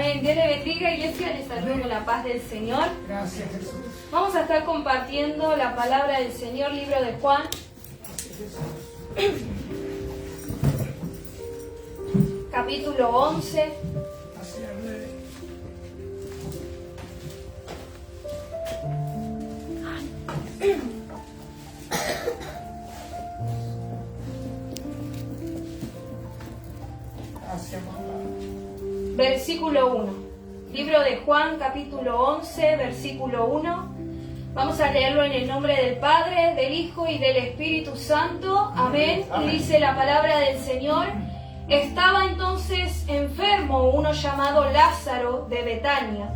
Amén. Dios le bendiga, iglesia. Les saludo con la paz del Señor. Gracias, Jesús. Vamos a estar compartiendo la palabra del Señor, libro de Juan. Capítulo 11. Versículo 1. Libro de Juan, capítulo 11, versículo 1. Vamos a leerlo en el nombre del Padre, del Hijo y del Espíritu Santo. Amén. Y dice la palabra del Señor: estaba entonces enfermo uno llamado Lázaro de Betania,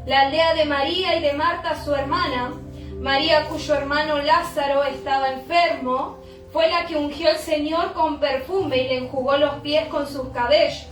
la aldea de María y de Marta su hermana. María, cuyo hermano Lázaro estaba enfermo, fue la que ungió al Señor con perfume y le enjugó los pies con sus cabellos.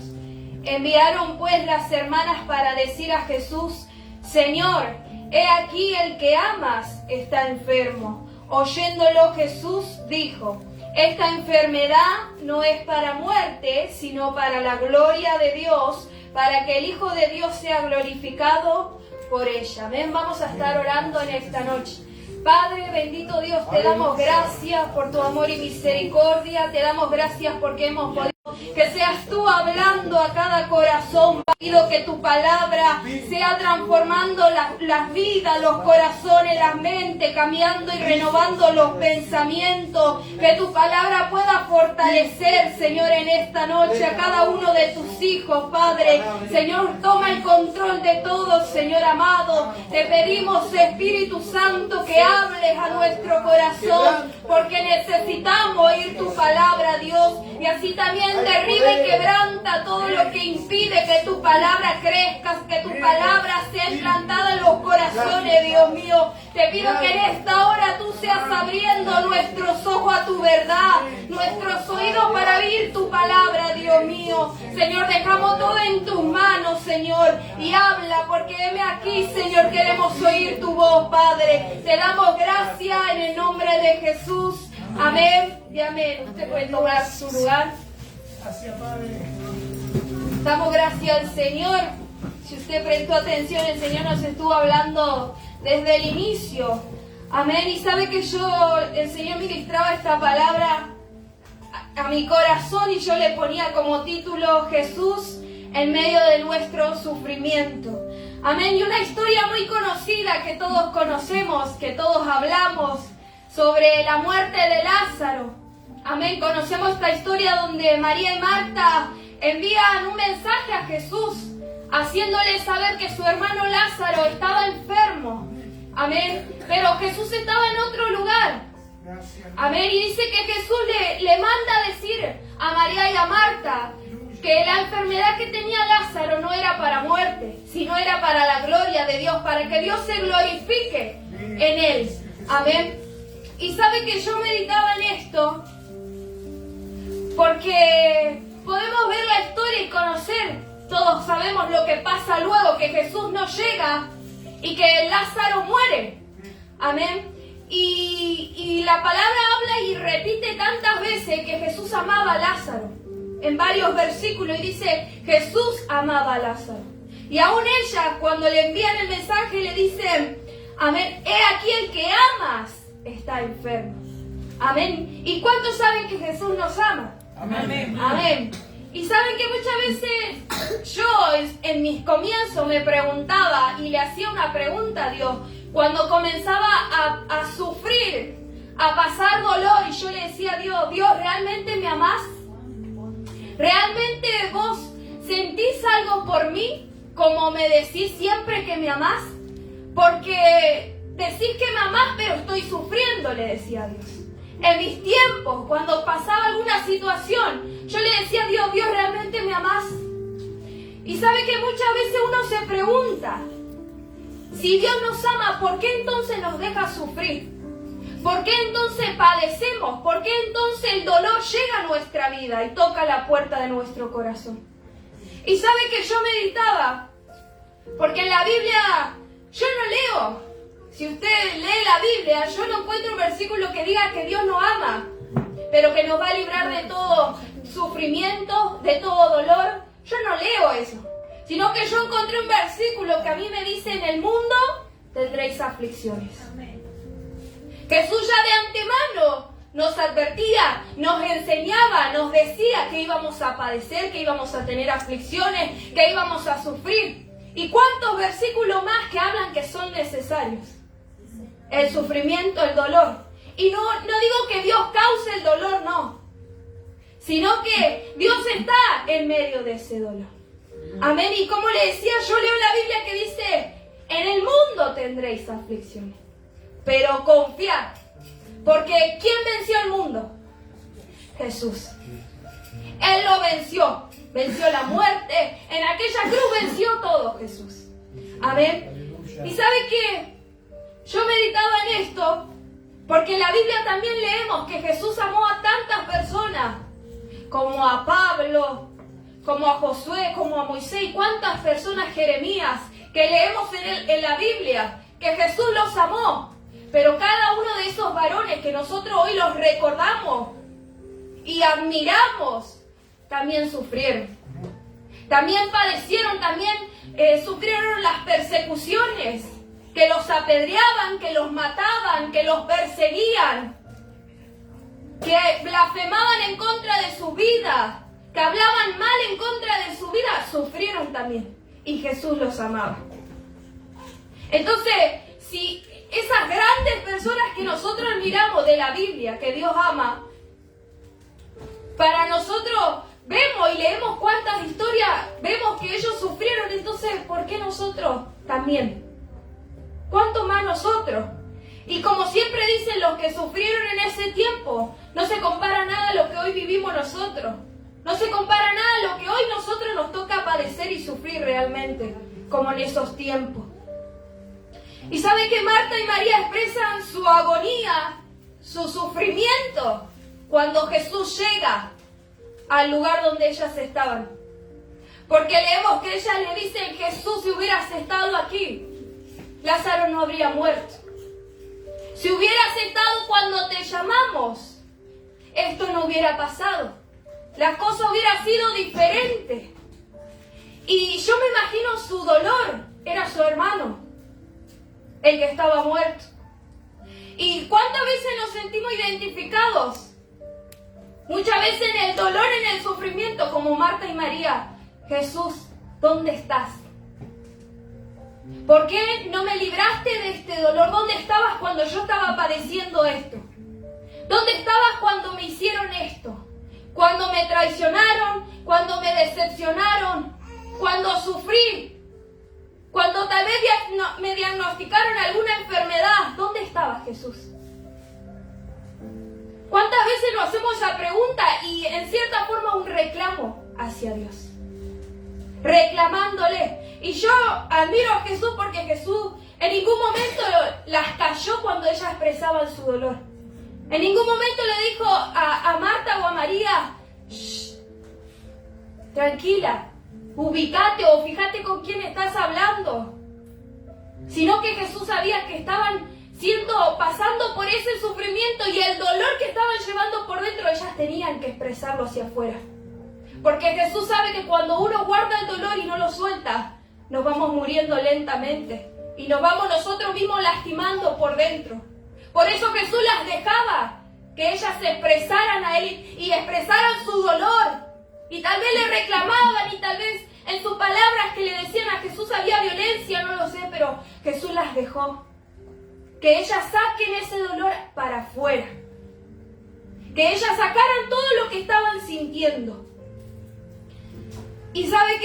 Enviaron pues las hermanas para decir a Jesús: Señor, he aquí el que amas está enfermo. Oyéndolo Jesús dijo: esta enfermedad no es para muerte, sino para la gloria de Dios, para que el Hijo de Dios sea glorificado por ella. Amén. Vamos a estar orando en esta noche. Padre, bendito Dios, te damos gracias por tu amor y misericordia. Te damos gracias porque hemos podido que seas tú hablando a cada corazón. Pido que tu palabra sea transformando las vidas, los corazones, la mente, cambiando y renovando los pensamientos. Que tu palabra pueda fortalecer, Señor, en esta noche a cada uno de tus hijos, Padre. Señor, toma el control de todo, Señor amado. Te pedimos, Espíritu Santo, que hables a nuestro corazón, porque necesitamos oír tu palabra, Dios, y así también derriba y quebranta todo lo que impide que tu palabra crezca, que tu palabra sea implantada en los corazones, Dios mío. Te pido que en esta hora tú seas abriendo nuestros ojos a tu verdad, nuestros oídos para oír tu palabra, Dios mío. Señor, dejamos todo en tus manos, Señor, y habla, porque heme aquí, Señor, queremos oír tu voz, Padre. Te damos gracias en el nombre de Jesús. Amén y amén. Usted puede tomar su lugar. Gracias, Padre. Damos gracias al Señor. Si usted prestó atención, el Señor nos estuvo hablando desde el inicio. Amén. Y sabe que el Señor ministraba esta palabra a mi corazón y yo le ponía como título: Jesús en medio de nuestro sufrimiento. Amén. Y una historia muy conocida que todos conocemos, que todos hablamos, sobre la muerte de Lázaro. Amén. Conocemos esta historia donde María y Marta envían un mensaje a Jesús, haciéndole saber que su hermano Lázaro estaba enfermo. Amén. Pero Jesús estaba en otro lugar. Amén. Y dice que Jesús le manda a decir a María y a Marta que la enfermedad que tenía Lázaro no era para muerte, sino era para la gloria de Dios, para que Dios se glorifique en él. Amén. Y sabe que yo meditaba en esto porque podemos ver la historia y conocer, todos sabemos lo que pasa luego, que Jesús no llega y que Lázaro muere. Amén. Y la palabra habla y repite tantas veces que Jesús amaba a Lázaro. En varios versículos y dice: Jesús amaba a Lázaro. Y aún ella, cuando le envían el mensaje, le dicen: amén, he aquí el que amas está enfermo. Amén. ¿Y cuántos saben que Jesús nos ama? Amén. Amén. Y saben que muchas veces yo en mis comienzos me preguntaba y le hacía una pregunta a Dios cuando comenzaba a sufrir, a pasar dolor, y yo le decía a Dios: Dios, ¿realmente me amás? ¿Realmente vos sentís algo por mí como me decís siempre que me amás? Porque decís que me amás, pero estoy sufriendo, le decía a Dios. En mis tiempos, cuando pasaba alguna situación, yo le decía a Dios: Dios, ¿realmente me amás? Y sabe que muchas veces uno se pregunta, si Dios nos ama, ¿por qué entonces nos deja sufrir? ¿Por qué entonces padecemos? ¿Por qué entonces el dolor llega a nuestra vida y toca la puerta de nuestro corazón? Y sabe que yo meditaba, porque en la Biblia yo no leo. Si usted lee la Biblia, yo no encuentro un versículo que diga que Dios nos ama, pero que nos va a librar de todo sufrimiento, de todo dolor. Yo no leo eso. sino que yo encontré un versículo que a mí me dice: en el mundo tendréis aflicciones. Jesús ya de antemano nos advertía, nos enseñaba, nos decía que íbamos a padecer, que íbamos a tener aflicciones, que íbamos a sufrir. ¿Y cuántos versículos más que hablan que son necesarios? El sufrimiento, el dolor. Y no digo que Dios cause el dolor, no. Sino que Dios está en medio de ese dolor. Amén. Y como le decía, yo leo la Biblia que dice: en el mundo tendréis aflicciones, pero confiad, porque ¿quién venció al mundo? Jesús. Él lo venció la muerte, en aquella cruz venció todo Jesús. Amén. Y ¿sabe qué? Yo meditaba en esto, porque en la Biblia también leemos que Jesús amó a tantas personas, como a Pablo, como a Josué, como a Moisés, y cuántas personas, Jeremías, que leemos en la Biblia, que Jesús los amó. Pero cada uno de esos varones que nosotros hoy los recordamos y admiramos, también sufrieron. También padecieron, también sufrieron las persecuciones, que los apedreaban, que los mataban, que los perseguían, que blasfemaban en contra de su vida, que hablaban mal en contra de su vida, sufrieron también. Y Jesús los amaba. Entonces, si esas grandes personas que nosotros admiramos de la Biblia, que Dios ama, para nosotros vemos y leemos cuántas historias, vemos que ellos sufrieron, entonces, ¿por qué nosotros también? ¿Cuánto más nosotros? Y como siempre dicen los que sufrieron en ese tiempo, no se compara nada a lo que hoy vivimos nosotros. No se compara nada a lo que hoy nosotros nos toca padecer y sufrir realmente, como en esos tiempos. Y sabe que Marta y María expresan su agonía, su sufrimiento, cuando Jesús llega al lugar donde ellas estaban. Porque leemos que ellas le dicen: Jesús, si hubieras estado aquí, Lázaro no habría muerto. Si hubieras estado cuando te llamamos, esto no hubiera pasado. La cosa hubiera sido diferente. Y yo me imagino su dolor. Era su hermano, el que estaba muerto. ¿Y cuántas veces nos sentimos identificados? Muchas veces en el dolor, en el sufrimiento, como Marta y María. Jesús, ¿dónde estás? ¿Por qué no me libraste de este dolor? ¿Dónde estabas cuando yo estaba padeciendo esto? ¿Dónde estabas cuando me hicieron esto? Cuando me traicionaron, cuando me decepcionaron, cuando sufrí, cuando tal vez me diagnosticaron alguna enfermedad. ¿Dónde estaba Jesús? ¿Cuántas veces nos hacemos esa pregunta y en cierta forma un reclamo hacia Dios? Reclamándole. Y yo admiro a Jesús porque Jesús en ningún momento las calló cuando ellas expresaban su dolor. En ningún momento le dijo a Marta o a María: shh, tranquila, ubícate o fíjate con quién estás hablando. Sino que Jesús sabía que estaban pasando por ese sufrimiento y el dolor que estaban llevando por dentro, ellas tenían que expresarlo hacia afuera. Porque Jesús sabe que cuando uno guarda el dolor y no lo suelta, nos vamos muriendo lentamente y nos vamos nosotros mismos lastimando por dentro. Por eso Jesús las dejaba que ellas se expresaran a Él y expresaran su dolor. Y tal vez le reclamaban y tal vez en sus palabras que le decían a Jesús había violencia, no lo sé, pero Jesús las dejó. Que ellas saquen ese dolor para afuera. Que ellas sacaran todo lo que estaban sintiendo. Y sabe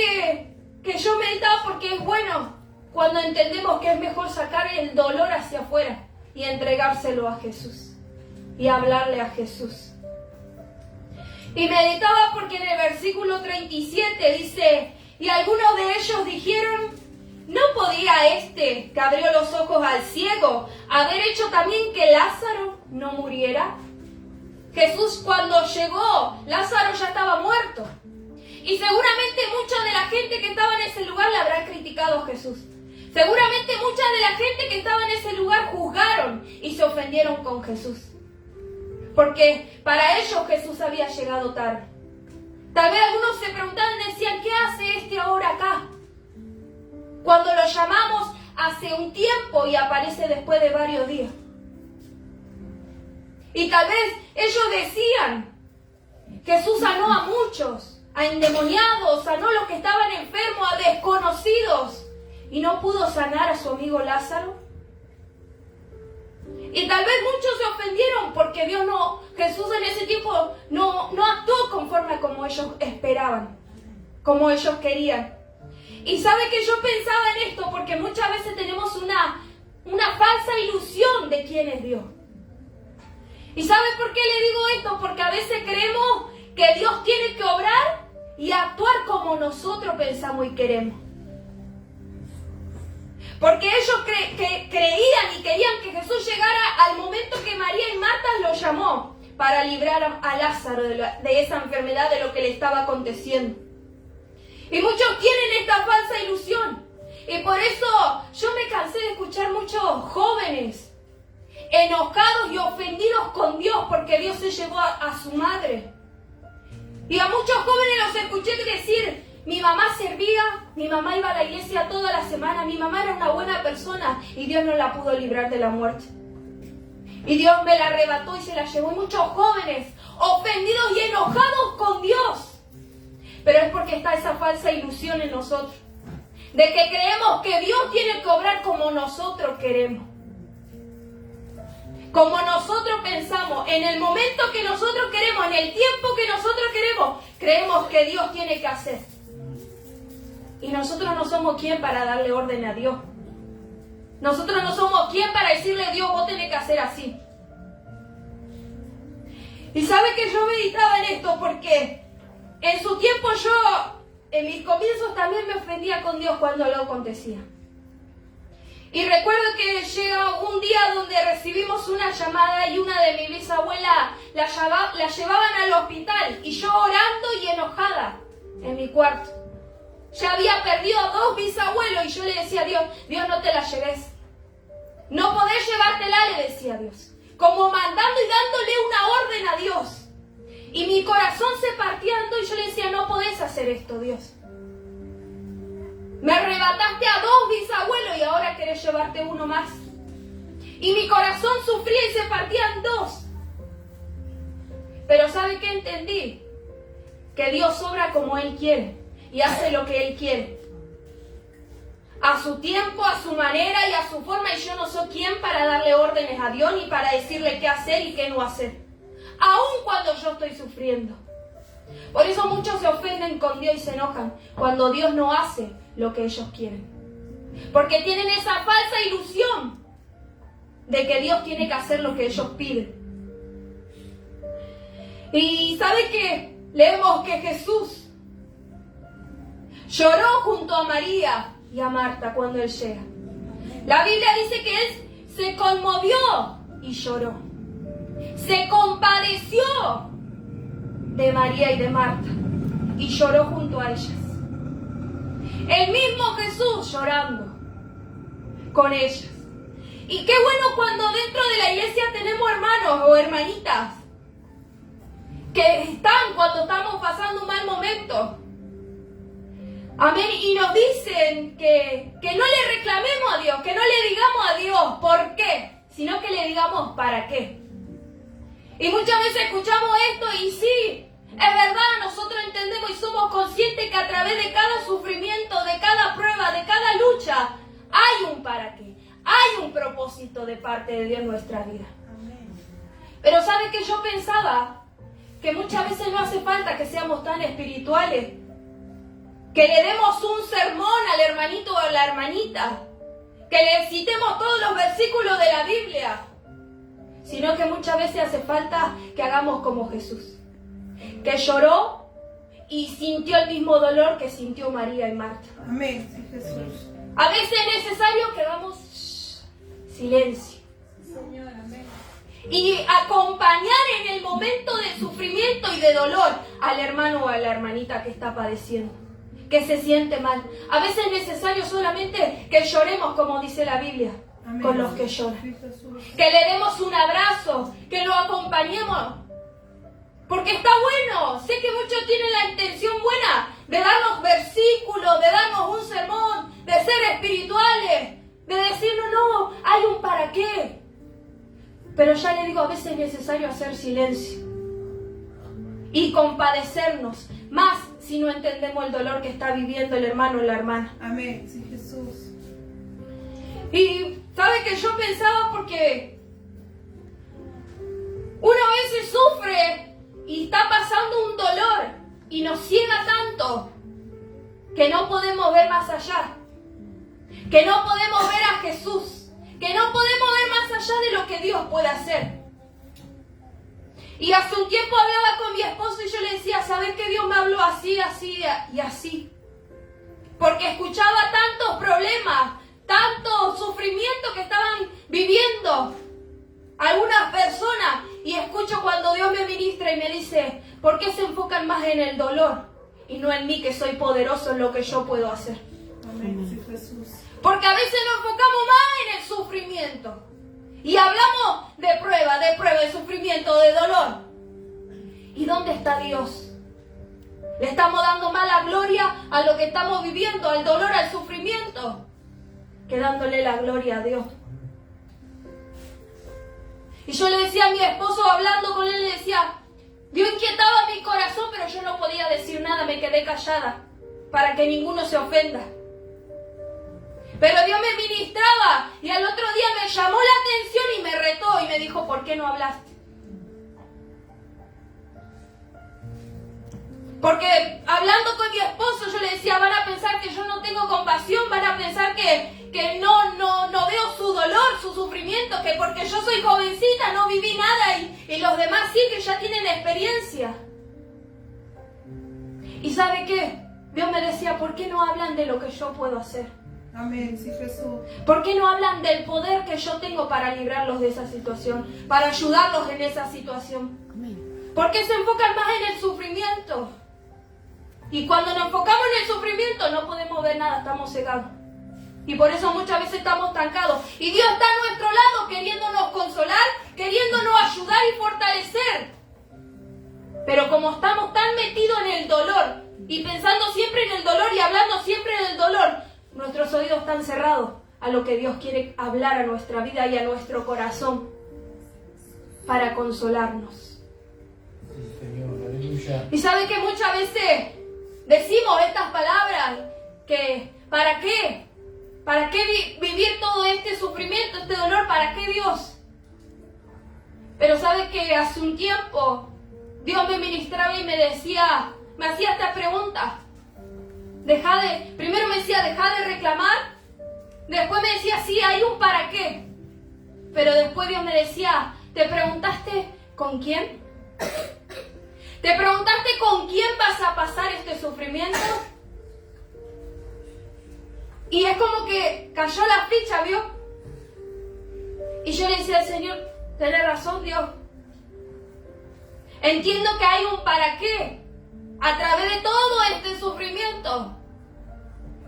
que yo meditaba porque es bueno cuando entendemos que es mejor sacar el dolor hacia afuera y entregárselo a Jesús y hablarle a Jesús. Y meditaba porque en el versículo 37 dice: y algunos de ellos dijeron: ¿no podía este que abrió los ojos al ciego haber hecho también que Lázaro no muriera? Jesús, cuando llegó, Lázaro ya estaba muerto. Y seguramente mucha de la gente que estaba en ese lugar le habrá criticado a Jesús. Seguramente mucha de la gente que estaba en ese lugar juzgaron y se ofendieron con Jesús. Porque para ellos Jesús había llegado tarde. Tal vez algunos se preguntaban y decían: ¿qué hace este ahora acá? un tiempo y aparece después de varios días. Y tal vez ellos decían, Jesús sanó a muchos, a endemoniados, sanó a los que estaban enfermos, a desconocidos, y no pudo sanar a su amigo Lázaro. Y tal vez muchos se ofendieron porque Jesús en ese tiempo no actuó conforme a como ellos esperaban, como ellos querían. Y sabe que yo pensaba en esto porque muchas veces tenemos una falsa ilusión de quién es Dios. ¿Y sabe por qué le digo esto? Porque a veces creemos que Dios tiene que obrar y actuar como nosotros pensamos y queremos. Porque ellos creían y querían que Jesús llegara al momento que María y Marta lo llamó para librar a Lázaro de esa enfermedad, de lo que le estaba aconteciendo. Y muchos tienen esta falsa ilusión. Y por eso yo me cansé de escuchar muchos jóvenes enojados y ofendidos con Dios porque Dios se llevó a su madre. Y a muchos jóvenes los escuché decir, mi mamá servía, mi mamá iba a la iglesia toda la semana, mi mamá era una buena persona y Dios no la pudo librar de la muerte. Y Dios me la arrebató y se la llevó. Y muchos jóvenes ofendidos y enojados con Dios. Pero es porque está esa falsa ilusión en nosotros, de que creemos que Dios tiene que obrar como nosotros queremos, como nosotros pensamos, en el momento que nosotros queremos, en el tiempo que nosotros queremos, creemos que Dios tiene que hacer. Y nosotros no somos quien para darle orden a Dios. Nosotros no somos quien para decirle a Dios, vos tenés que hacer así. Y sabe que yo meditaba en esto porque en su tiempo yo, en mis comienzos también me ofendía con Dios cuando algo acontecía. Y recuerdo que llega un día donde recibimos una llamada y una de mi bisabuela la llevaban al hospital y yo orando y enojada en mi cuarto. Ya había perdido a 2 bisabuelos y yo le decía a Dios, Dios, no te la lleves. No podés llevártela, le decía a Dios. Como mandando y dándole una orden a Dios. Y mi corazón se partía y yo le decía, no podés hacer esto, Dios. Me arrebataste a 2 bisabuelos y ahora querés llevarte uno más. Y mi corazón sufría y se partía en 2. Pero ¿sabe qué entendí? Que Dios obra como Él quiere y hace lo que Él quiere. A su tiempo, a su manera y a su forma. Y yo no soy quien para darle órdenes a Dios ni para decirle qué hacer y qué no hacer. Aun cuando yo estoy sufriendo. Por eso muchos se ofenden con Dios y se enojan cuando Dios no hace lo que ellos quieren. Porque tienen esa falsa ilusión de que Dios tiene que hacer lo que ellos piden. Y ¿sabe qué? Leemos que Jesús lloró junto a María y a Marta cuando Él llega. La Biblia dice que Él se conmovió y lloró. Se compadeció de María y de Marta y lloró junto a ellas. El mismo Jesús llorando con ellas. Y qué bueno cuando dentro de la iglesia tenemos hermanos o hermanitas que están cuando estamos pasando un mal momento. Amén. Y nos dicen que no le reclamemos a Dios, que no le digamos a Dios por qué, sino que le digamos para qué. Y muchas veces escuchamos esto y sí, es verdad, nosotros entendemos y somos conscientes que a través de cada sufrimiento, de cada prueba, de cada lucha, hay un para qué, hay un propósito de parte de Dios en nuestra vida. Amén. Pero ¿sabe qué? Yo pensaba que muchas veces no hace falta que seamos tan espirituales, que le demos un sermón al hermanito o a la hermanita, que le citemos todos los versículos de la Biblia, sino que muchas veces hace falta que hagamos como Jesús, que lloró y sintió el mismo dolor que sintió María y Marta. Amén, sí, Jesús. A veces es necesario que hagamos silencio. Señor, amén. Y acompañar en el momento de sufrimiento y de dolor al hermano o a la hermanita que está padeciendo, que se siente mal. A veces es necesario solamente que lloremos, como dice la Biblia. Amén. Con los que lloran. Que le demos un abrazo, que lo acompañemos. Porque está bueno. Sé que muchos tienen la intención buena de darnos versículos, de darnos un sermón, de ser espirituales, de decirnos hay un para qué. Pero ya le digo, a veces es necesario hacer silencio y compadecernos, más si no entendemos el dolor que está viviendo el hermano o la hermana. Amén. Sí, Jesús. Y sabe que yo pensaba, porque uno a veces sufre y está pasando un dolor y nos ciega tanto que no podemos ver más allá, que no podemos ver a Jesús, que no podemos ver más allá de lo que Dios puede hacer. Y hace un tiempo hablaba con mi esposo y yo le decía, ¿sabes que Dios me habló así, así y así? Porque escuchaba tantos problemas, tanto sufrimiento que estaban viviendo algunas personas, y escucho cuando Dios me ministra y me dice, ¿por qué se enfocan más en el dolor y no en mí, que soy poderoso en lo que yo puedo hacer? Amén. Sí, Jesús. Porque a veces nos enfocamos más en el sufrimiento y hablamos de prueba, de sufrimiento, de dolor. ¿Y dónde está Dios? Le estamos dando más la gloria a lo que estamos viviendo, al dolor, al sufrimiento, que dándole la gloria a Dios. Y yo le decía a mi esposo, hablando con él, le decía, Dios inquietaba mi corazón, pero yo no podía decir nada, me quedé callada, para que ninguno se ofenda. Pero Dios me ministraba, y al otro día me llamó la atención y me retó y me dijo, ¿por qué no hablaste? Porque hablando con mi esposo yo le decía, van a pensar que yo no tengo compasión, van a pensar que no veo su dolor, su sufrimiento, que porque yo soy jovencita no viví nada y los demás sí, que ya tienen experiencia. ¿Y sabe qué? Dios me decía, ¿por qué no hablan de lo que yo puedo hacer? Amén. Sí, Jesús. ¿Por qué no hablan del poder que yo tengo para librarlos de esa situación, para ayudarlos en esa situación? ¿Por qué se enfocan más en el sufrimiento? Y cuando nos enfocamos en el sufrimiento no podemos ver nada, estamos cegados. Y por eso muchas veces estamos estancados. Y Dios está a nuestro lado queriéndonos consolar, queriéndonos ayudar y fortalecer. Pero como estamos tan metidos en el dolor y pensando siempre en el dolor y hablando siempre del dolor, nuestros oídos están cerrados a lo que Dios quiere hablar a nuestra vida y a nuestro corazón para consolarnos. Sí, Señor, aleluya. Y sabe que muchas veces decimos estas palabras, que ¿para qué? ¿Para qué vivir todo este sufrimiento, este dolor? ¿Para qué Dios? Pero sabe que hace un tiempo Dios me ministraba y me decía, me hacía esta pregunta. Primero me decía, deja de reclamar. Después me decía, sí, hay un para qué. Pero después Dios me decía, ¿te preguntaste con quién? ¿Te preguntaste con quién vas a pasar este sufrimiento? Y es como que cayó la ficha, ¿vio? Y yo le decía al Señor, tenés razón, Dios. Entiendo que hay un para qué a través de todo este sufrimiento.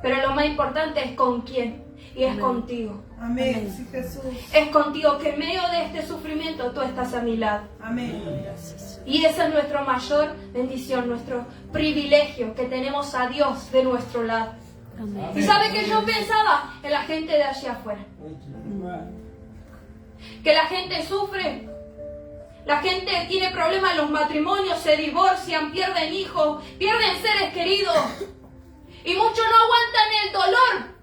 Pero lo más importante es con quién. Y es contigo. Amén. Sí, Jesús. Es contigo, que en medio de este sufrimiento tú estás a mi lado. Amén. Y esa es nuestra mayor bendición, nuestro privilegio, que tenemos a Dios de nuestro lado. Amén. ¿Y sabe que yo pensaba? En la gente de allá afuera. Que la gente sufre. La gente tiene problemas en los matrimonios, se divorcian, pierden hijos, pierden seres queridos. Y muchos no aguantan el dolor.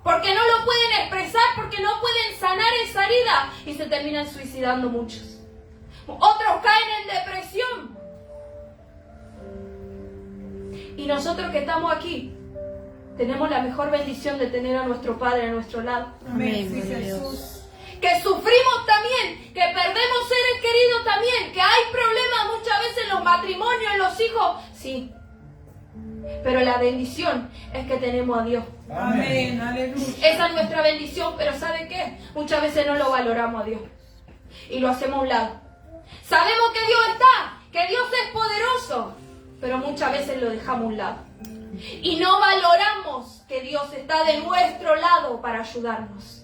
Porque no lo pueden expresar, porque no pueden sanar esa herida. Y se terminan suicidando muchos. Otros caen en depresión. Y nosotros que estamos aquí, tenemos la mejor bendición de tener a nuestro Padre a nuestro lado. Amén. Sí, Jesús. Que sufrimos también, que perdemos seres queridos también, que hay problemas muchas veces en los matrimonios, en los hijos. Sí. Pero la bendición es que tenemos a Dios. Amén. Aleluya. Esa es nuestra bendición, pero ¿sabe qué? Muchas veces no lo valoramos a Dios. Y lo hacemos a un lado. Sabemos que Dios está, que Dios es poderoso, pero muchas veces lo dejamos a un lado. Y no valoramos que Dios está de nuestro lado para ayudarnos.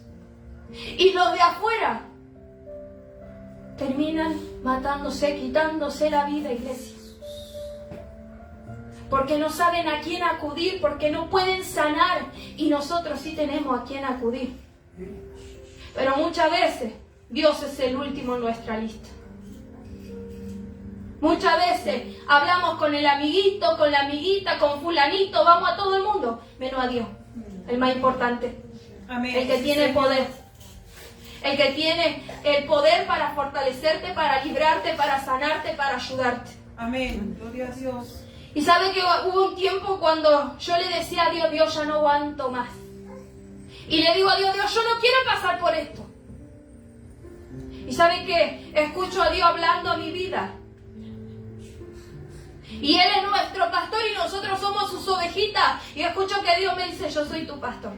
Y los de afuera terminan matándose, quitándose la vida, iglesia. Porque no saben a quién acudir, porque no pueden sanar. Y nosotros sí tenemos a quién acudir. Pero muchas veces Dios es el último en nuestra lista. Muchas veces hablamos con el amiguito, con la amiguita, con fulanito, vamos a todo el mundo, menos a Dios, el más importante. Amén. El que tiene el poder. El que tiene el poder para fortalecerte, para librarte, para sanarte, para ayudarte. Amén. Gloria a Dios. Y sabe que hubo un tiempo cuando yo le decía a Dios, Dios, ya no aguanto más. Y le digo a Dios, Dios, yo no quiero pasar por esto. Y sabe que escucho a Dios hablando a mi vida. Y Él es nuestro pastor y nosotros somos sus ovejitas. Y escucho que Dios me dice, yo soy tu pastor.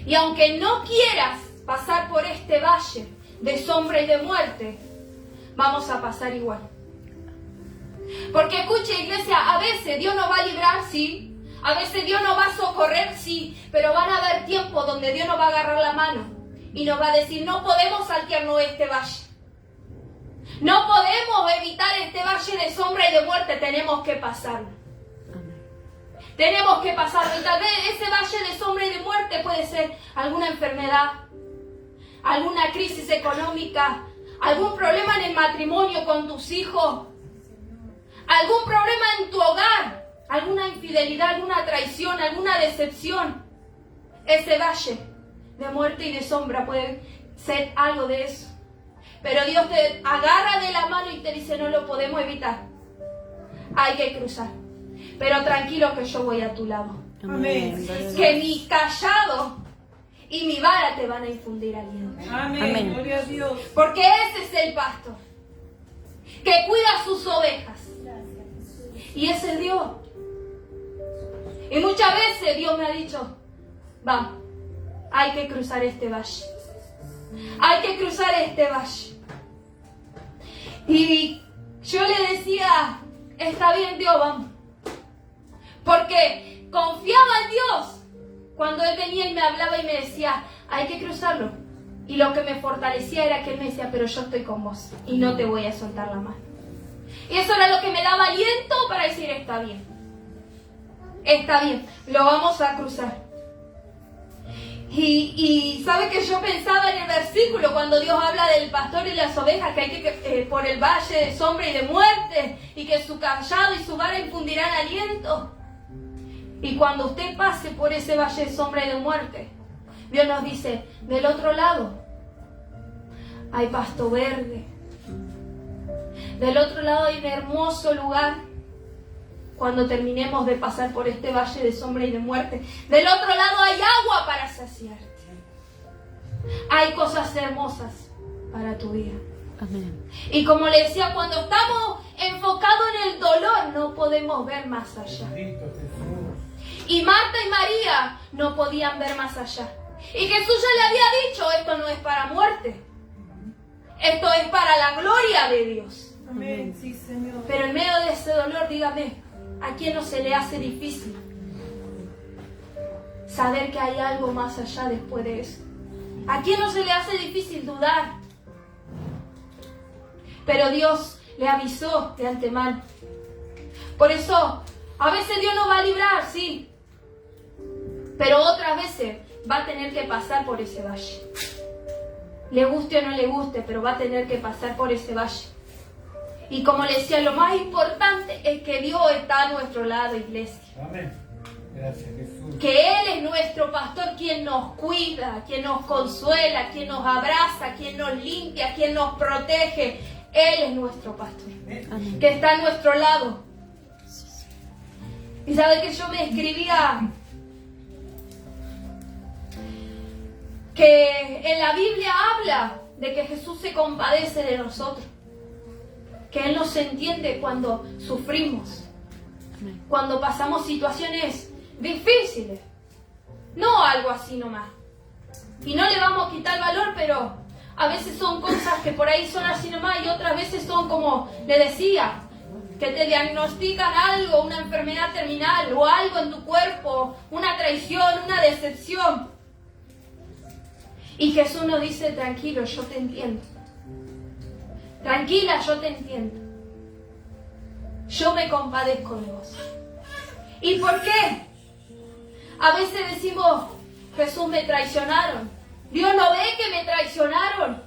Y aunque no quieras pasar por este valle de sombra y de muerte, vamos a pasar igual. Porque escuche, iglesia, a veces Dios nos va a librar, sí. A veces Dios nos va a socorrer, sí. Pero van a haber tiempos donde Dios nos va a agarrar la mano y nos va a decir, no podemos saltearnos este valle. No podemos evitar este valle de sombra y de muerte, tenemos que pasarlo. Tenemos que pasarlo. Y tal vez ese valle de sombra y de muerte puede ser alguna enfermedad, alguna crisis económica, algún problema en el matrimonio con tus hijos, algún problema en tu hogar, alguna infidelidad, alguna traición, alguna decepción. Ese valle de muerte y de sombra puede ser algo de eso. Pero Dios te agarra de la mano y te dice, no lo podemos evitar. Hay que cruzar. Pero tranquilo que yo voy a tu lado. Amén. Que mi callado y mi vara te van a infundir aliento. Amén. Amén. Gloria a Dios. Porque ese es el pastor que cuida sus ovejas. Y ese es Dios. Y muchas veces Dios me ha dicho, vamos, hay que cruzar este valle. Hay que cruzar este valle. Y yo le decía, está bien Dios, vamos. Porque confiaba en Dios. Cuando Él venía y me hablaba y me decía, hay que cruzarlo. Y lo que me fortalecía era que Él me decía, pero yo estoy con vos y no te voy a soltar la mano. Y eso era lo que me daba aliento para decir, está bien. Está bien, lo vamos a cruzar. Y sabe que yo pensaba en el versículo cuando Dios habla del pastor y las ovejas, que hay que por el valle de sombra y de muerte, y que su callado y su vara infundirán aliento. Y cuando usted pase por ese valle de sombra y de muerte, Dios nos dice, del otro lado hay pasto verde. Del otro lado hay un hermoso lugar. Cuando terminemos de pasar por este valle de sombra y de muerte, del otro lado hay agua para saciarte. Hay cosas hermosas para tu vida. Amén. Y como le decía, cuando estamos enfocados en el dolor, no podemos ver más allá. Bendito Jesús. Y Marta y María no podían ver más allá. Y Jesús ya le había dicho, esto no es para muerte. Esto es para la gloria de Dios. Amén. Sí, Señor. Pero en medio de ese dolor, dígame, ¿a quién no se le hace difícil saber que hay algo más allá después de eso? ¿A quién no se le hace difícil dudar? Pero Dios le avisó de antemano. Por eso, a veces Dios nos va a librar, sí. Pero otras veces va a tener que pasar por ese valle. Le guste o no le guste, pero va a tener que pasar por ese valle. Y como le decía, lo más importante es que Dios está a nuestro lado, iglesia. Amén. Gracias, Jesús. Que Él es nuestro pastor, quien nos cuida, quien nos consuela, quien nos abraza, quien nos limpia, quien nos protege. Él es nuestro pastor, Amén. que está a nuestro lado. Y sabe que yo me escribía que en la Biblia habla de que Jesús se compadece de nosotros. Que Él nos entiende cuando sufrimos, Amén. cuando pasamos situaciones difíciles. No algo así nomás. Y no le vamos a quitar valor, pero a veces son cosas que por ahí son así nomás y otras veces son como le decía, que te diagnostican algo, una enfermedad terminal o algo en tu cuerpo, una traición, una decepción. Y Jesús nos dice, tranquilo, yo te entiendo. Tranquila, yo te entiendo. Yo me compadezco de vos. ¿Y por qué? A veces decimos, Jesús, me traicionaron. Dios no ve que me traicionaron.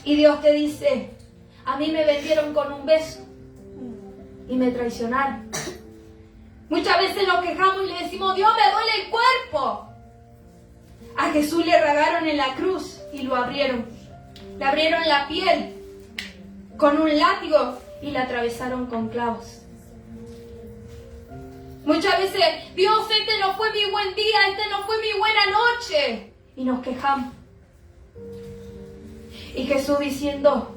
Y Dios te dice, a mí me vendieron con un beso y me traicionaron. Muchas veces nos quejamos y le decimos, Dios, me duele el cuerpo. A Jesús le ragaron en la cruz y lo abrieron. Le abrieron la piel con un látigo y la atravesaron con clavos. Muchas veces, Dios, este no fue mi buen día, este no fue mi buena noche. Y nos quejamos. Y Jesús diciendo,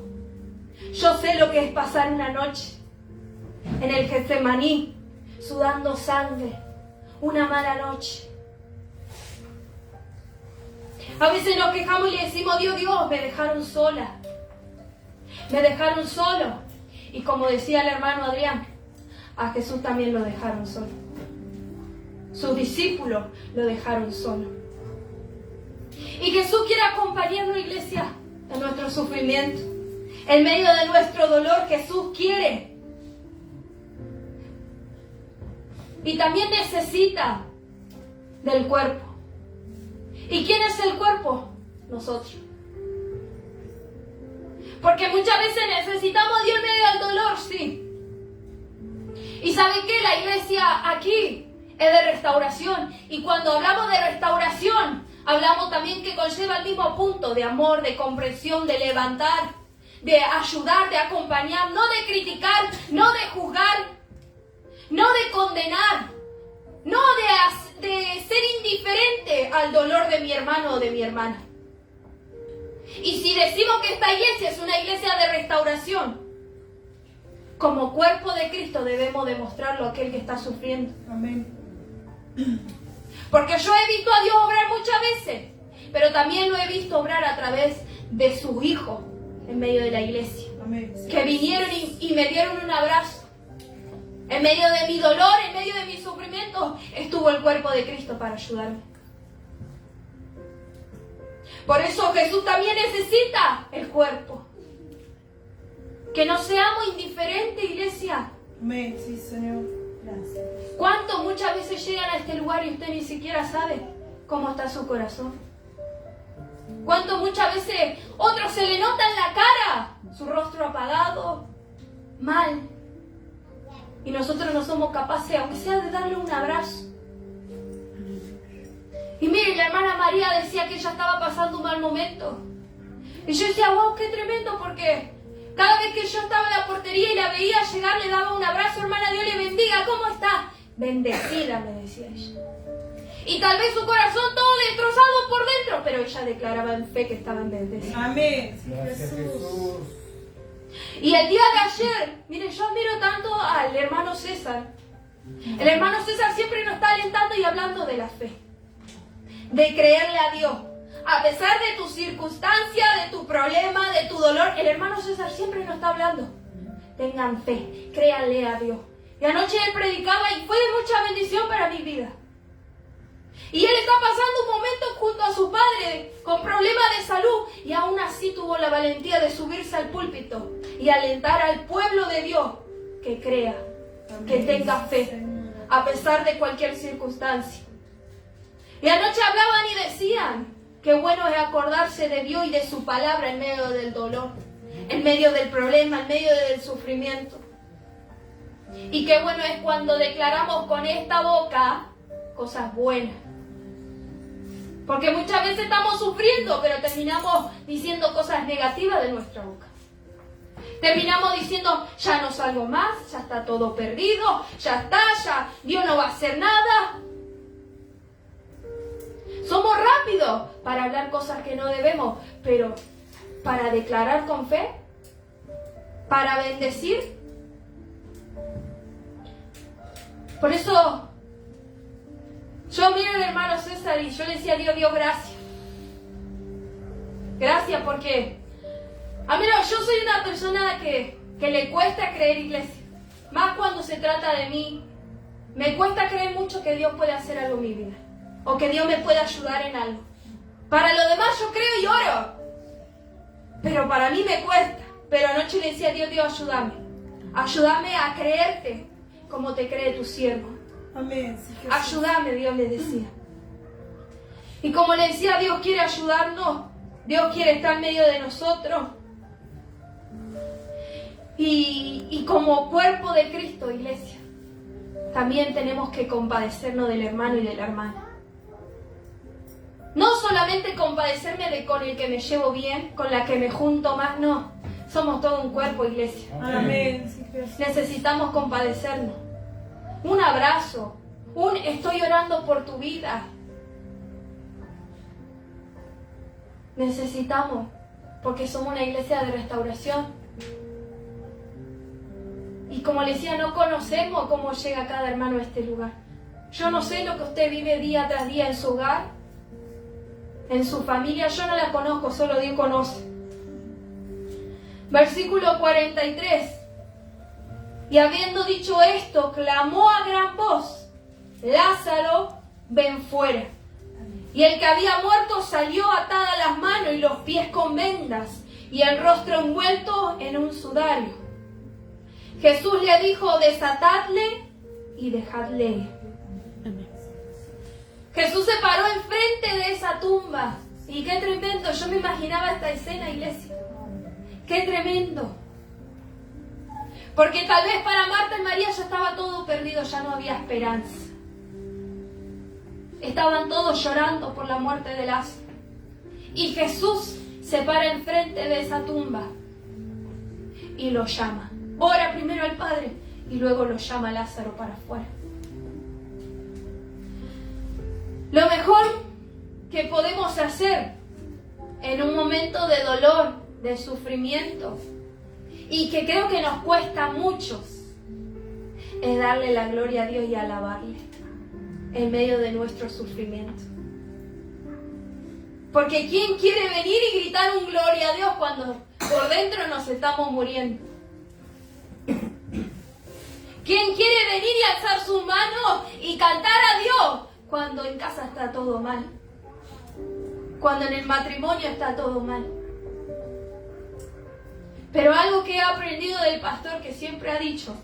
yo sé lo que es pasar una noche en el Getsemaní, sudando sangre, una mala noche. A veces nos quejamos y le decimos, Dios, me dejaron sola. Me dejaron solo. Y como decía el hermano Adrián, a Jesús también lo dejaron solo. Sus discípulos lo dejaron solo. Y Jesús quiere acompañarnos, iglesia, en nuestro sufrimiento. En medio de nuestro dolor, Jesús quiere. Y también necesita del cuerpo. ¿Y quién es el cuerpo? Nosotros. Porque muchas veces necesitamos Dios en medio del dolor, sí. Y ¿sabe qué? La iglesia aquí es de restauración. Y cuando hablamos de restauración, hablamos también que conlleva el mismo punto de amor, de comprensión, de levantar, de ayudar, de acompañar, no de criticar, no de juzgar, no de condenar, no de ser indiferente al dolor de mi hermano o de mi hermana. Y si decimos que esta iglesia es una iglesia de restauración, como cuerpo de Cristo debemos demostrarlo a aquel que está sufriendo. Amén. Porque yo he visto a Dios obrar muchas veces, pero también lo he visto obrar a través de su Hijo en medio de la iglesia. Amén. Que vinieron y me dieron un abrazo. En medio de mi dolor, en medio de mi sufrimiento, estuvo el cuerpo de Cristo para ayudarme. Por eso Jesús también necesita el cuerpo. Que no seamos indiferentes, iglesia. Amén. Sí, Señor. Gracias. ¿Cuántos muchas veces llegan a este lugar y usted ni siquiera sabe cómo está su corazón? ¿Cuántos muchas veces otros se le nota en la cara su rostro apagado, mal? Y nosotros no somos capaces, aunque sea de darle un abrazo. Y mire, la hermana María decía que ella estaba pasando un mal momento. Y yo decía, wow, qué tremendo, porque cada vez que yo estaba en la portería y la veía llegar, le daba un abrazo, hermana, Dios le bendiga, ¿cómo está? Bendecida, me decía ella. Y tal vez su corazón todo destrozado por dentro, pero ella declaraba en fe que estaban bendecidas. Amén. Sí, Gracias, Jesús. Y el día de ayer, mire, yo admiro tanto al hermano César. El hermano César siempre nos está alentando y hablando de la fe, de creerle a Dios. A pesar de tu circunstancia, de tu problema, de tu dolor, el hermano César siempre nos está hablando. Tengan fe, créanle a Dios. Y anoche él predicaba y fue de mucha bendición para mi vida. Y él está pasando un momento junto a su padre con problemas de salud y aún así tuvo la valentía de subirse al púlpito y alentar al pueblo de Dios que crea, que tenga fe, a pesar de cualquier circunstancia. Y anoche hablaban y decían que bueno es acordarse de Dios y de su palabra en medio del dolor, en medio del problema, en medio del sufrimiento. Y qué bueno es cuando declaramos con esta boca cosas buenas. Porque muchas veces estamos sufriendo, pero terminamos diciendo cosas negativas de nuestra boca. Terminamos diciendo, ya no salgo más, ya está todo perdido, ya está, ya Dios no va a hacer nada. Somos rápidos para hablar cosas que no debemos, pero para declarar con fe, para bendecir. Por eso yo miro al hermano César y yo le decía a Dios, gracias. Gracias porque, yo soy una persona que le cuesta creer, iglesia. Más cuando se trata de mí. Me cuesta creer mucho que Dios puede hacer algo en mi vida. O que Dios me puede ayudar en algo. Para lo demás yo creo y oro. Pero para mí me cuesta. Pero anoche le decía a Dios, ayúdame. Ayúdame a creerte como te cree tu siervo. Amén. Sí, Jesús. Ayúdame, Dios le decía. Y como le decía, Dios quiere ayudarnos, Dios quiere estar en medio de nosotros. Y como cuerpo de Cristo, iglesia, también tenemos que compadecernos del hermano y de la hermana. No solamente compadecerme con el que me llevo bien, con la que me junto más, no. Somos todo un cuerpo, iglesia. Amén. Sí, Jesús. Necesitamos compadecernos. Un abrazo, estoy orando por tu vida. Necesitamos, porque somos una iglesia de restauración. Y como le decía, no conocemos cómo llega cada hermano a este lugar. Yo no sé lo que usted vive día tras día en su hogar, en su familia. Yo no la conozco, solo Dios conoce. Versículo 43. Y habiendo dicho esto, clamó a gran voz: Lázaro, ven fuera. Y el que había muerto salió atadas las manos y los pies con vendas, y el rostro envuelto en un sudario. Jesús le dijo: desatadle y dejadle ir. Jesús se paró enfrente de esa tumba. Y qué tremendo, yo me imaginaba esta escena, iglesia. Qué tremendo. Porque tal vez para Marta y María ya estaba todo perdido, ya no había esperanza. Estaban todos llorando por la muerte de Lázaro. Y Jesús se para enfrente de esa tumba y lo llama. Ora primero al Padre y luego lo llama a Lázaro para afuera. Lo mejor que podemos hacer en un momento de dolor, de sufrimiento, y que creo que nos cuesta a muchos, es darle la gloria a Dios y alabarle en medio de nuestro sufrimiento. Porque ¿quién quiere venir y gritar un gloria a Dios cuando por dentro nos estamos muriendo? ¿Quién quiere venir y alzar sus manos y cantar a Dios cuando en casa está todo mal? Cuando en el matrimonio está todo mal. Pero algo que he aprendido del pastor, que siempre ha dicho,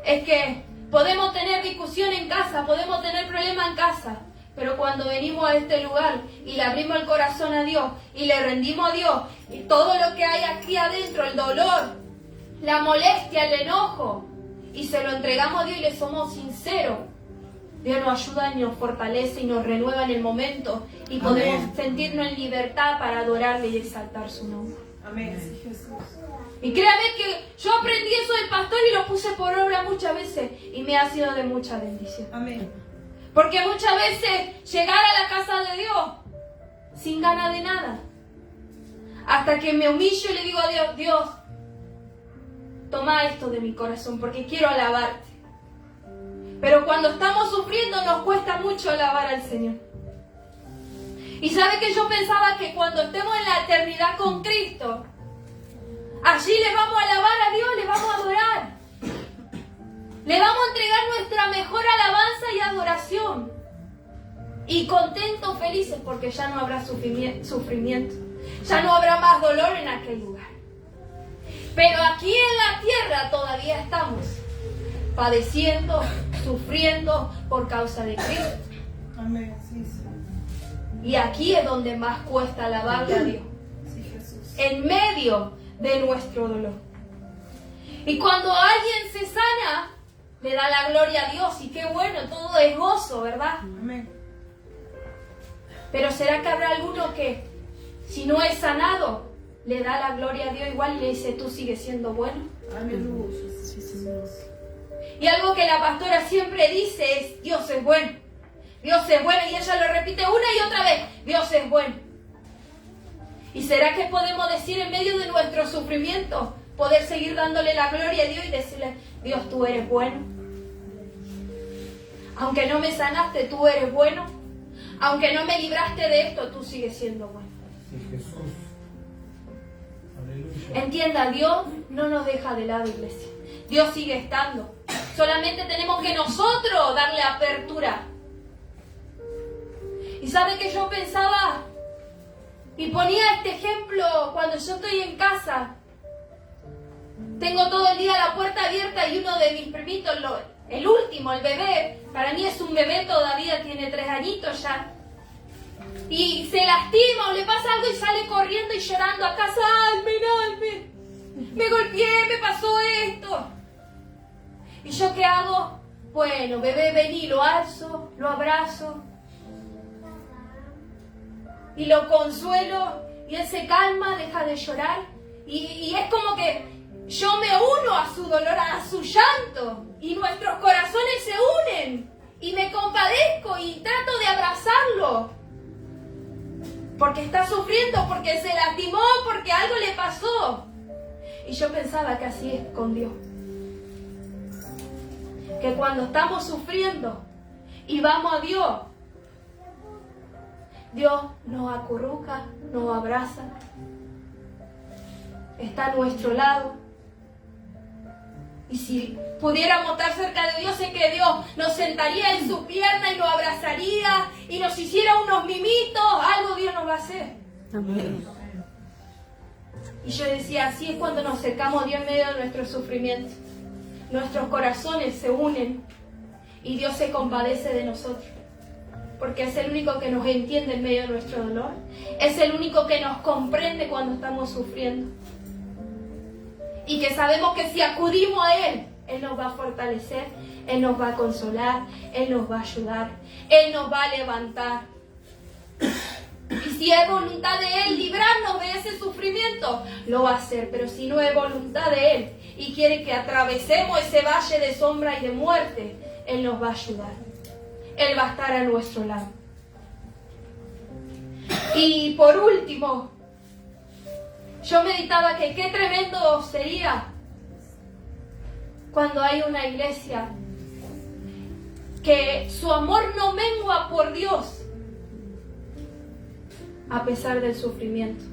es que podemos tener discusión en casa, podemos tener problemas en casa, pero cuando venimos a este lugar y le abrimos el corazón a Dios y le rendimos a Dios, y todo lo que hay aquí adentro, el dolor, la molestia, el enojo, y se lo entregamos a Dios y le somos sinceros, Dios nos ayuda y nos fortalece y nos renueva en el momento, y podemos sentirnos en libertad para adorarle y exaltar su nombre. Amén. Sí, Jesús. Y créame que yo aprendí eso del pastor y lo puse por obra muchas veces y me ha sido de mucha bendición. Amén. Porque muchas veces llegar a la casa de Dios sin ganas de nada, hasta que me humillo y le digo a Dios: Dios, toma esto de mi corazón porque quiero alabarte. Pero cuando estamos sufriendo nos cuesta mucho alabar al Señor. Y sabe que yo pensaba que cuando estemos en la eternidad con Cristo, allí le vamos a alabar a Dios, le vamos a adorar. Le vamos a entregar nuestra mejor alabanza y adoración. Y contentos, felices, porque ya no habrá sufrimiento. Ya no habrá más dolor en aquel lugar. Pero aquí en la tierra todavía estamos padeciendo, sufriendo por causa de Cristo. Amén. Sí, sí. Y aquí es donde más cuesta alabarle a Dios. Sí, Jesús. En medio de nuestro dolor. Y cuando alguien se sana, le da la gloria a Dios. Y qué bueno, todo es gozo, ¿verdad? Amén. Pero ¿será que habrá alguno que, si no es sanado, le da la gloria a Dios igual y le dice: tú sigues siendo bueno? Aleluya. Sí, Señor. Y algo que la pastora siempre dice es: Dios es bueno. Dios es bueno, y ella lo repite una y otra vez: Dios es bueno. ¿Y será que podemos decir en medio de nuestro sufrimiento, poder seguir dándole la gloria a Dios y decirle: Dios, tú eres bueno? Aunque no me sanaste, tú eres bueno. Aunque no me libraste de esto, tú sigues siendo bueno. Sí, Jesús. Aleluya. Entienda, Dios no nos deja de lado, iglesia. Dios sigue estando. Solamente tenemos que nosotros darle apertura. Y sabe que yo pensaba y ponía este ejemplo cuando yo estoy en casa. Tengo todo el día la puerta abierta y uno de mis primitos, el último, el bebé, para mí es un bebé todavía, tiene 3 añitos ya. y se lastima o le pasa algo y sale corriendo y llorando a casa, ¡ay, me golpeé, me pasó esto! ¿Y yo qué hago? Bueno, bebé, vení, lo alzo, lo abrazo y lo consuelo y él se calma, deja de llorar y es como que yo me uno a su dolor, a su llanto y nuestros corazones se unen y me compadezco y trato de abrazarlo porque está sufriendo, porque se lastimó, porque algo le pasó. Y yo pensaba que así es con Dios. Que cuando estamos sufriendo y vamos a Dios, Dios nos acurruca, nos abraza, está a nuestro lado. Y si pudiéramos estar cerca de Dios, sé que Dios nos sentaría en su pierna y nos abrazaría y nos hiciera unos mimitos, algo Dios nos va a hacer. Amén. Y yo decía, así es cuando nos acercamos a Dios en medio de nuestro sufrimiento. Nuestros corazones se unen y Dios se compadece de nosotros. Porque es el único que nos entiende en medio de nuestro dolor. Es el único que nos comprende cuando estamos sufriendo. Y que sabemos que si acudimos a Él, Él nos va a fortalecer, Él nos va a consolar, Él nos va a ayudar, Él nos va a levantar. Y si es voluntad de Él librarnos de ese sufrimiento, lo va a hacer. Pero si no es voluntad de Él y quiere que atravesemos ese valle de sombra y de muerte, Él nos va a ayudar. Él va a estar a nuestro lado. Y por último, yo meditaba que qué tremendo sería cuando hay una iglesia que su amor no mengua por Dios a pesar del sufrimiento,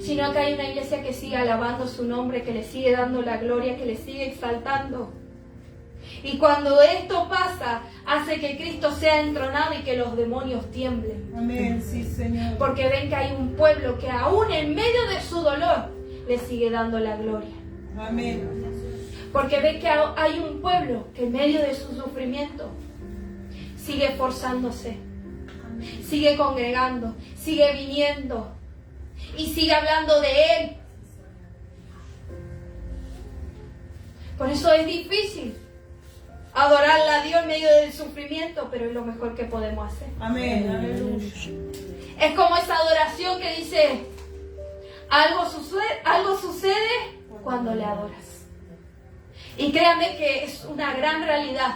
sino que hay una iglesia que sigue alabando su nombre, que le sigue dando la gloria, que le sigue exaltando. Y cuando esto pasa, hace que Cristo sea entronado y que los demonios tiemblen. Amén, sí, Señor. Porque ven que hay un pueblo que aún en medio de su dolor le sigue dando la gloria. Amén. Porque ven que hay un pueblo que en medio de su sufrimiento sigue esforzándose, sigue congregando, sigue viniendo y sigue hablando de Él. Por eso es difícil adorarle a Dios en medio del sufrimiento, pero es lo mejor que podemos hacer. Amén. Aleluya. Es como esa adoración que dice, algo sucede cuando le adoras. Y créanme que es una gran realidad.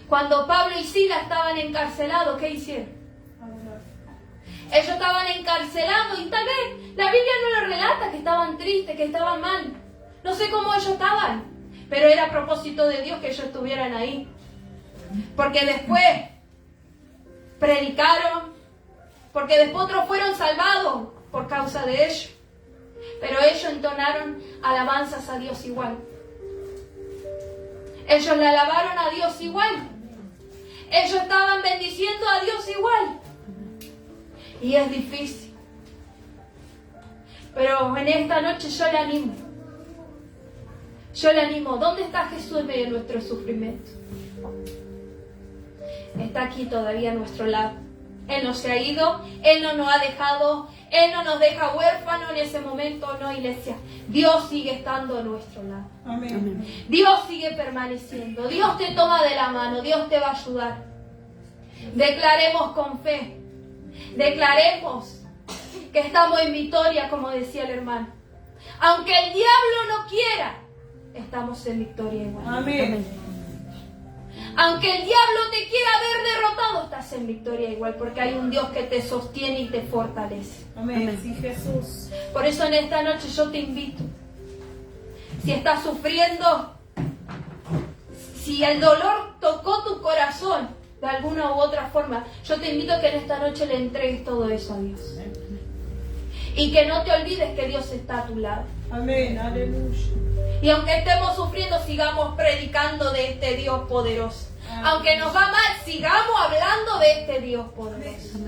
Cuando Pablo y Silas estaban encarcelados, ¿qué hicieron? Ellos estaban encarcelados y tal vez la Biblia no lo relata, que estaban tristes, que estaban mal. No sé cómo ellos estaban, pero era a propósito de Dios que ellos estuvieran ahí. Porque después predicaron, porque después otros fueron salvados por causa de ellos. Pero ellos entonaron alabanzas a Dios igual. Ellos le alabaron a Dios igual. Ellos estaban bendiciendo a Dios igual. Y es difícil. Pero en esta noche yo le animo. Yo le animo. ¿Dónde está Jesús en medio de nuestro sufrimiento? Está aquí todavía a nuestro lado. Él no se ha ido. Él no nos ha dejado. Él no nos deja huérfanos en ese momento. No, iglesia. Dios sigue estando a nuestro lado. Amén. Dios sigue permaneciendo. Dios te toma de la mano. Dios te va a ayudar. Declaremos con fe. Declaremos que estamos en victoria, como decía el hermano. Aunque el diablo no quiera, estamos en victoria igual. Amén. Aunque el diablo te quiera ver derrotado, estás en victoria igual, porque hay un Dios que te sostiene y te fortalece. Amén. Sí, Jesús. Por eso en esta noche yo te invito. Si estás sufriendo, si el dolor tocó tu corazón de alguna u otra forma, yo te invito a que en esta noche le entregues todo eso a Dios. Y que no te olvides que Dios está a tu lado. Amén. Aleluya. Y aunque estemos sufriendo, sigamos predicando de este Dios poderoso. Aunque nos va mal, sigamos hablando de este Dios poderoso.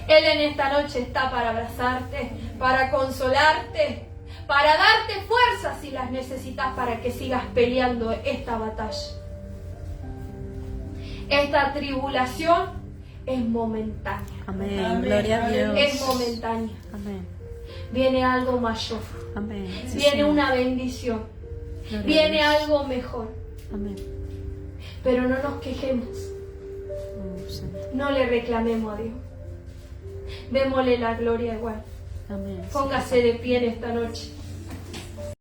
Él en esta noche está para abrazarte, para consolarte, para darte fuerzas si las necesitas para que sigas peleando esta batalla. Esta tribulación es momentánea. Amén. Amén. Gloria a Dios. Es momentánea. Amén. Viene algo mayor. Amén. Sí, Viene Señor. una bendición. Gloria a Viene Dios. algo mejor. Amén. Pero no nos quejemos. Oh, santo. No le reclamemos a Dios. Démosle la gloria igual. Amén. Póngase de pie en esta noche.